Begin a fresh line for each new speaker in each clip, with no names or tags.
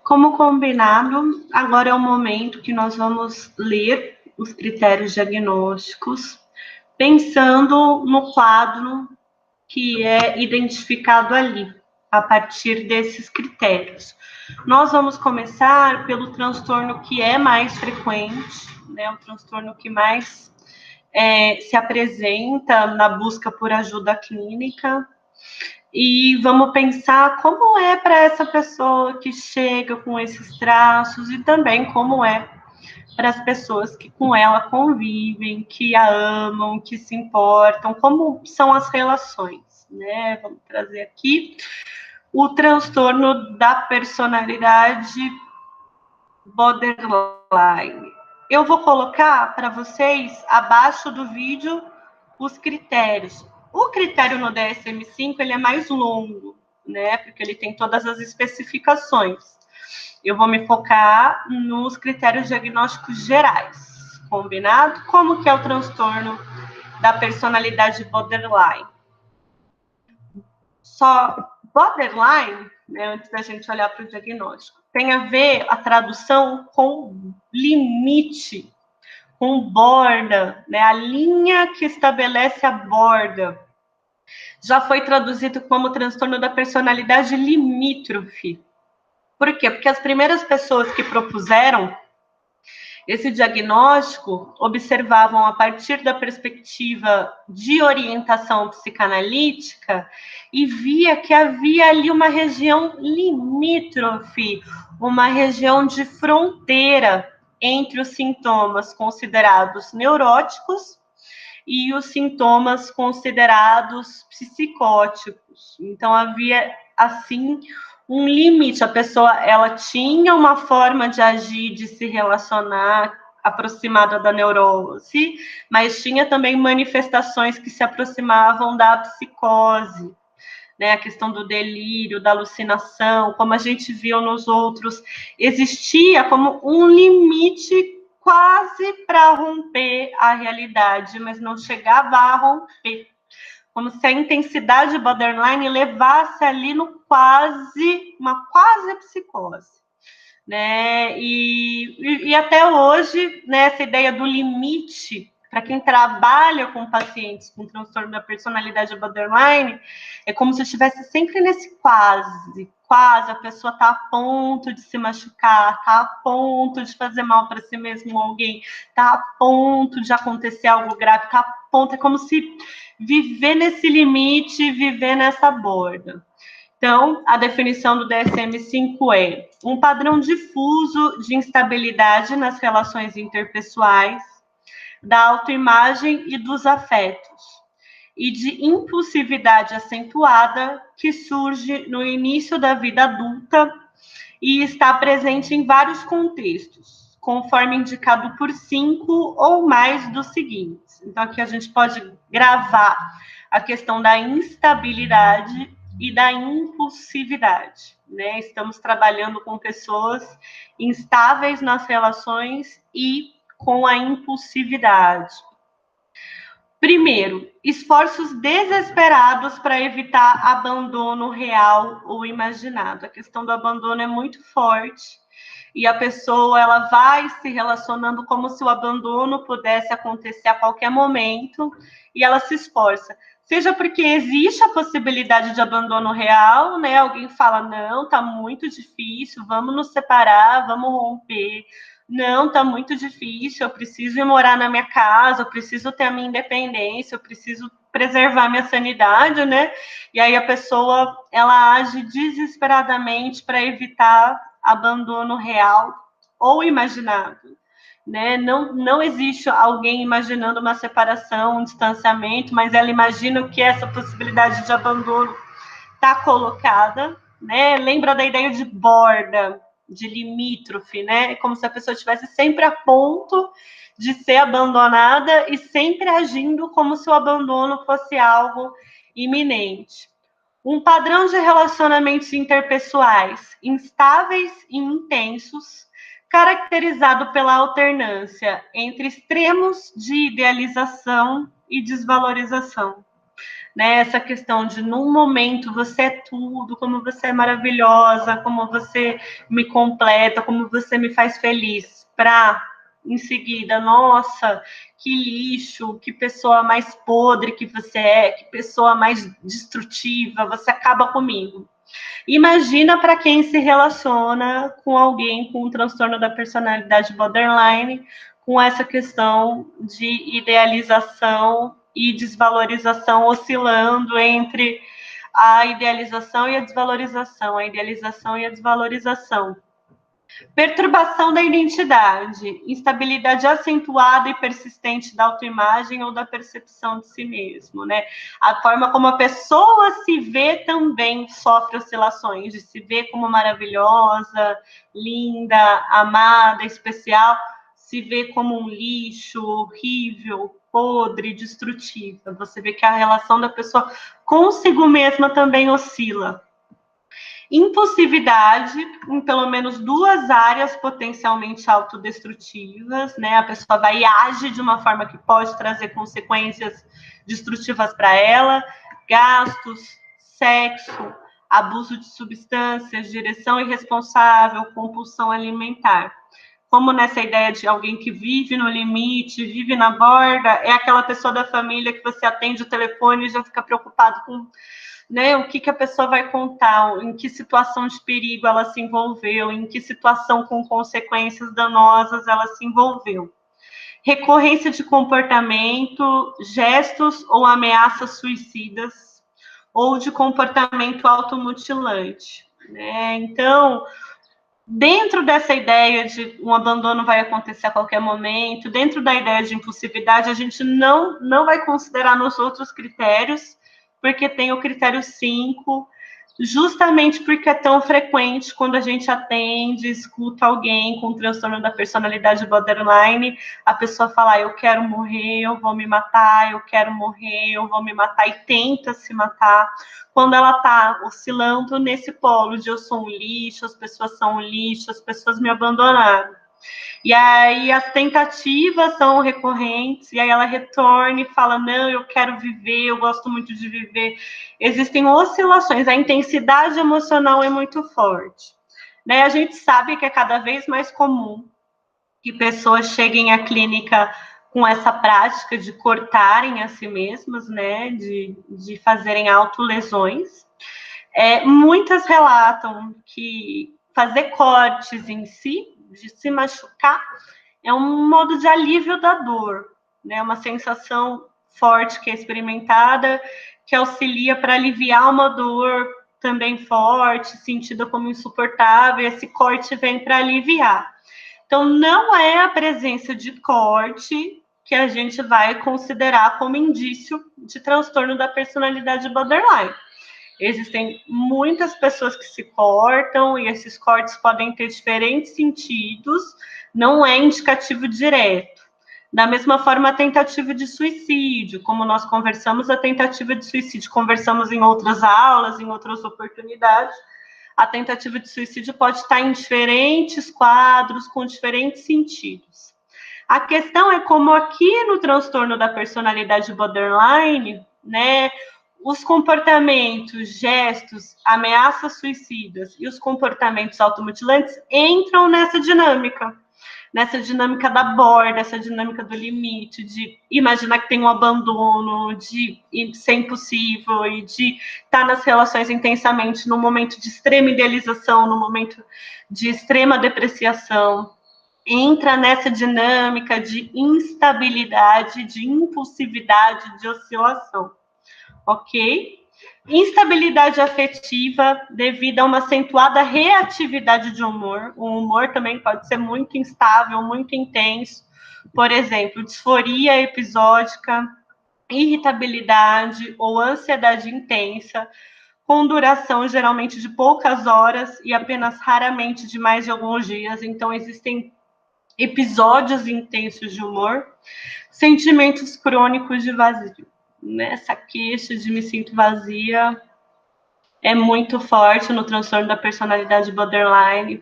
Como combinado, agora é o momento que nós vamos ler os critérios diagnósticos, pensando no quadro que é identificado ali, a partir desses critérios. Nós vamos começar pelo transtorno que é mais frequente, né, o transtorno que mais se apresenta na busca por ajuda clínica, e vamos pensar como é para essa pessoa que chega com esses traços e também como é para as pessoas que com ela convivem, que a amam, que se importam, como são as relações, né? Vamos trazer aqui o transtorno da personalidade borderline. Eu vou colocar para vocês abaixo do vídeo os critérios. O critério no DSM-5 ele é mais longo, né? Porque ele tem todas as especificações. Eu vou me focar nos critérios diagnósticos gerais, combinado? Como que é o transtorno da personalidade borderline? Só borderline, né, antes da gente olhar para o diagnóstico, tem a ver a tradução com limite, com borda, né, a linha que estabelece a borda. Já foi traduzido como transtorno da personalidade limítrofe. Por quê? Porque as primeiras pessoas que propuseram esse diagnóstico observavam, a partir da perspectiva de orientação psicanalítica, e via que havia ali uma região limítrofe, uma região de fronteira entre os sintomas considerados neuróticos e os sintomas considerados psicóticos. Então havia assim um limite. A pessoa ela tinha uma forma de agir, de se relacionar aproximada da neurose, mas tinha também manifestações que se aproximavam da psicose, né? A questão do delírio, da alucinação, como a gente viu nos outros, existia como um limite quase para romper a realidade, mas não chegava a romper. Como se a intensidade borderline levasse ali no quase, uma quase psicose. Né? E até hoje, né, essa ideia do limite, para quem trabalha com pacientes com transtorno da personalidade borderline, é como se estivesse sempre nesse quase, quase, a pessoa está a ponto de se machucar, está a ponto de fazer mal para si mesmo ou alguém, está a ponto de acontecer algo grave, está a ponto, é como se viver nesse limite, viver nessa borda. Então, a definição do DSM-5 é um padrão difuso de instabilidade nas relações interpessoais, da autoimagem e dos afetos, e de impulsividade acentuada que surge no início da vida adulta e está presente em vários contextos, conforme indicado por 5 ou mais dos seguintes. Então, aqui a gente pode gravar a questão da instabilidade e da impulsividade, né? Estamos trabalhando com pessoas instáveis nas relações e com a impulsividade. Primeiro, esforços desesperados para evitar abandono real ou imaginado. A questão do abandono é muito forte e a pessoa ela vai se relacionando como se o abandono pudesse acontecer a qualquer momento e ela se esforça. Seja porque existe a possibilidade de abandono real, né? Alguém fala, não, tá muito difícil, vamos nos separar, vamos romper. Não, tá muito difícil, eu preciso ir morar na minha casa, eu preciso ter a minha independência, eu preciso preservar minha sanidade, né? E aí a pessoa, ela age desesperadamente para evitar abandono real ou imaginado, né? Não existe alguém imaginando uma separação, um distanciamento, mas ela imagina que essa possibilidade de abandono está colocada, né? Lembra da ideia de borda, de limítrofe, né? Como se a pessoa estivesse sempre a ponto de ser abandonada e sempre agindo como se o abandono fosse algo iminente. Um padrão de relacionamentos interpessoais instáveis e intensos, caracterizado pela alternância entre extremos de idealização e desvalorização. né? Essa questão de, num momento, você é tudo, como você é maravilhosa, como você me completa, como você me faz feliz, para, em seguida, nossa, que lixo, que pessoa mais podre que você é, que pessoa mais destrutiva, você acaba comigo. Imagina para quem se relaciona com alguém com um transtorno da personalidade borderline, com essa questão de idealização e desvalorização oscilando entre a idealização e a desvalorização, a idealização e a desvalorização. Perturbação da identidade, instabilidade acentuada e persistente da autoimagem ou da percepção de si mesmo, né? A forma como a pessoa se vê também sofre oscilações, de se ver como maravilhosa, linda, amada, especial, se vê como um lixo, horrível, podre, destrutiva. Você vê que a relação da pessoa consigo mesma também oscila. Impulsividade em pelo menos 2 áreas potencialmente autodestrutivas, né? A pessoa vai e age de uma forma que pode trazer consequências destrutivas para ela, gastos, sexo, abuso de substâncias, direção irresponsável, compulsão alimentar. Como nessa ideia de alguém que vive no limite, vive na borda, é aquela pessoa da família que você atende o telefone e já fica preocupado com, né, o que a pessoa vai contar, em que situação de perigo ela se envolveu, em que situação com consequências danosas ela se envolveu. Recorrência de comportamento, gestos ou ameaças suicidas, ou de comportamento automutilante, né? Então, dentro dessa ideia de um abandono vai acontecer a qualquer momento, dentro da ideia de impulsividade, a gente não vai considerar nos outros critérios, porque tem o critério 5, justamente porque é tão frequente quando a gente atende, escuta alguém com transtorno da personalidade borderline, a pessoa fala, eu quero morrer, eu vou me matar, eu quero morrer, eu vou me matar, e tenta se matar, quando ela está oscilando nesse polo de eu sou um lixo, as pessoas são um lixo, as pessoas me abandonaram. E aí as tentativas são recorrentes, e aí ela retorna e fala, não, eu quero viver, eu gosto muito de viver. Existem oscilações, a intensidade emocional é muito forte. Né? A gente sabe que é cada vez mais comum que pessoas cheguem à clínica com essa prática de cortarem a si mesmas, né? De fazerem autolesões. Muitas relatam que fazer cortes em si, de se machucar, é um modo de alívio da dor, né? Uma sensação forte que é experimentada, que auxilia para aliviar uma dor também forte, sentida como insuportável, e esse corte vem para aliviar. Então, não é a presença de corte que a gente vai considerar como indício de transtorno da personalidade borderline. Existem muitas pessoas que se cortam e esses cortes podem ter diferentes sentidos, não é indicativo direto. Da mesma forma, a tentativa de suicídio, como nós conversamos, a tentativa de suicídio, conversamos em outras aulas, em outras oportunidades, a tentativa de suicídio pode estar em diferentes quadros, com diferentes sentidos. A questão é como aqui no transtorno da personalidade borderline, né, os comportamentos, gestos, ameaças suicidas e os comportamentos automutilantes entram nessa dinâmica da borda, essa dinâmica do limite, de imaginar que tem um abandono, de ser impossível e de estar nas relações intensamente no momento de extrema idealização, no momento de extrema depreciação. Entra nessa dinâmica de instabilidade, de impulsividade, de oscilação. Ok? Instabilidade afetiva devido a uma acentuada reatividade de humor. O humor também pode ser muito instável, muito intenso. Por exemplo, disforia episódica, irritabilidade ou ansiedade intensa, com duração geralmente de poucas horas e apenas raramente de mais de alguns dias. Então, existem episódios intensos de humor. Sentimentos crônicos de vazio. Essa queixa de me sinto vazia é muito forte no transtorno da personalidade borderline.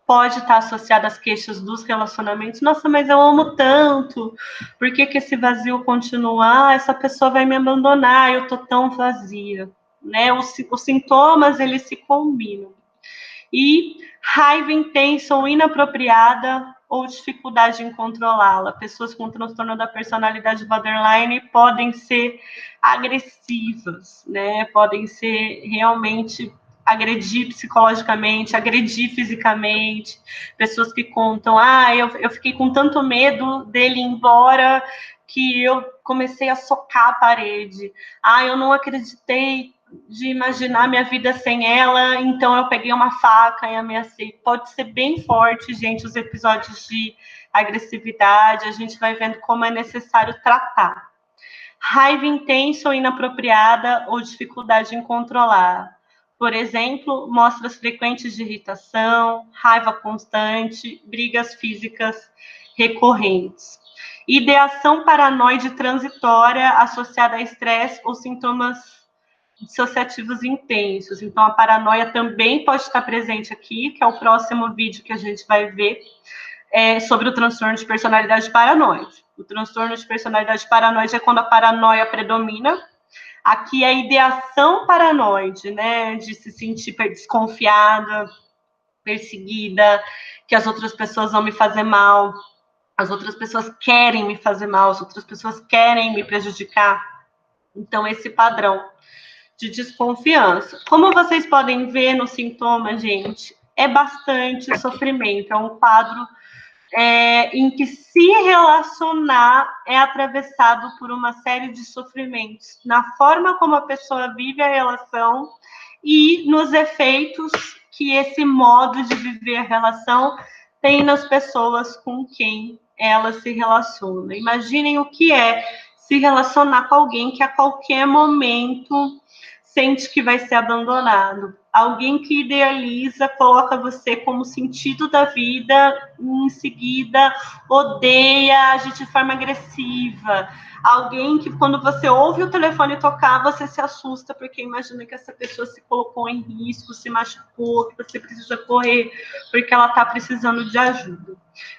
pode estar associada às queixas dos relacionamentos. Nossa, mas eu amo tanto, por que esse vazio continua? Ah, essa pessoa vai me abandonar, eu tô tão vazia, né? Os sintomas, eles se combinam. E raiva intensa ou inapropriada ou dificuldade em controlá-la. Pessoas com transtorno da personalidade borderline podem ser agressivas, né? Podem ser realmente agredir psicologicamente, agredir fisicamente. Pessoas que contam, eu fiquei com tanto medo dele ir embora que eu comecei a socar a parede. Eu não acreditei de imaginar minha vida sem ela, então eu peguei uma faca e ameacei. Pode ser bem forte, gente, os episódios de agressividade, a gente vai vendo como é necessário tratar. Raiva intensa ou inapropriada ou dificuldade em controlar. Por exemplo, mostras frequentes de irritação, raiva constante, brigas físicas recorrentes. Ideação paranoide transitória associada a estresse ou sintomas dissociativos intensos. Então, a paranoia também pode estar presente aqui, que é o próximo vídeo que a gente vai ver, sobre o transtorno de personalidade paranoide. O transtorno de personalidade paranoide é quando a paranoia predomina. Aqui é a ideação paranoide, né, de se sentir desconfiada, perseguida, que as outras pessoas vão me fazer mal, as outras pessoas querem me fazer mal, as outras pessoas querem me prejudicar. Então, esse padrão de desconfiança. Como vocês podem ver no sintoma, gente, é bastante sofrimento. É um quadro em que se relacionar é atravessado por uma série de sofrimentos, na forma como a pessoa vive a relação e nos efeitos que esse modo de viver a relação tem nas pessoas com quem ela se relaciona. Imaginem o que é se relacionar com alguém que a qualquer momento sente que vai ser abandonado. Alguém que idealiza, coloca você como sentido da vida, em seguida odeia, age de forma agressiva. Alguém que, quando você ouve o telefone tocar, você se assusta, porque imagina que essa pessoa se colocou em risco, se machucou, que você precisa correr, porque ela está precisando de ajuda.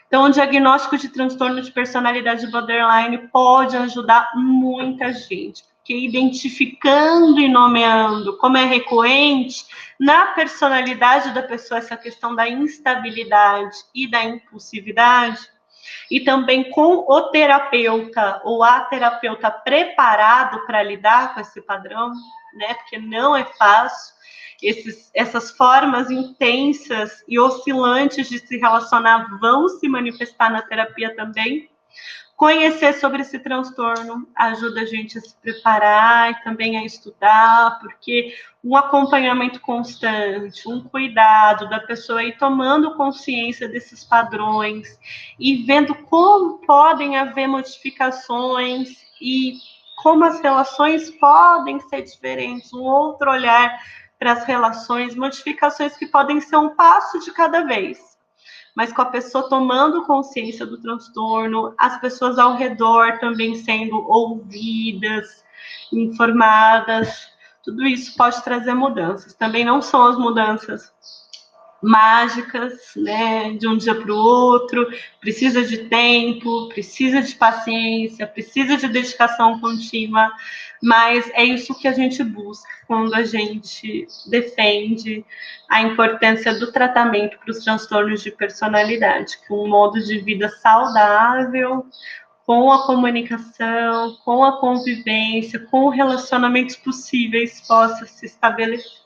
Então, o diagnóstico de transtorno de personalidade borderline pode ajudar muita gente, porque identificando e nomeando como é recorrente na personalidade da pessoa essa questão da instabilidade e da impulsividade, e também com o terapeuta ou a terapeuta preparado para lidar com esse padrão, né? Porque não é fácil. Essas formas intensas e oscilantes de se relacionar vão se manifestar na terapia também. Conhecer sobre esse transtorno ajuda a gente a se preparar e também a estudar, porque um acompanhamento constante, um cuidado da pessoa ir tomando consciência desses padrões e vendo como podem haver modificações e como as relações podem ser diferentes, um outro olhar para as relações, modificações que podem ser um passo de cada vez, mas com a pessoa tomando consciência do transtorno, as pessoas ao redor também sendo ouvidas, informadas, tudo isso pode trazer mudanças. Também não são as mudanças mágicas, né, de um dia para o outro, precisa de tempo, precisa de paciência, precisa de dedicação contínua, mas é isso que a gente busca quando a gente defende a importância do tratamento para os transtornos de personalidade, que um modo de vida saudável, com a comunicação, com a convivência, com relacionamentos possíveis possa se estabelecer.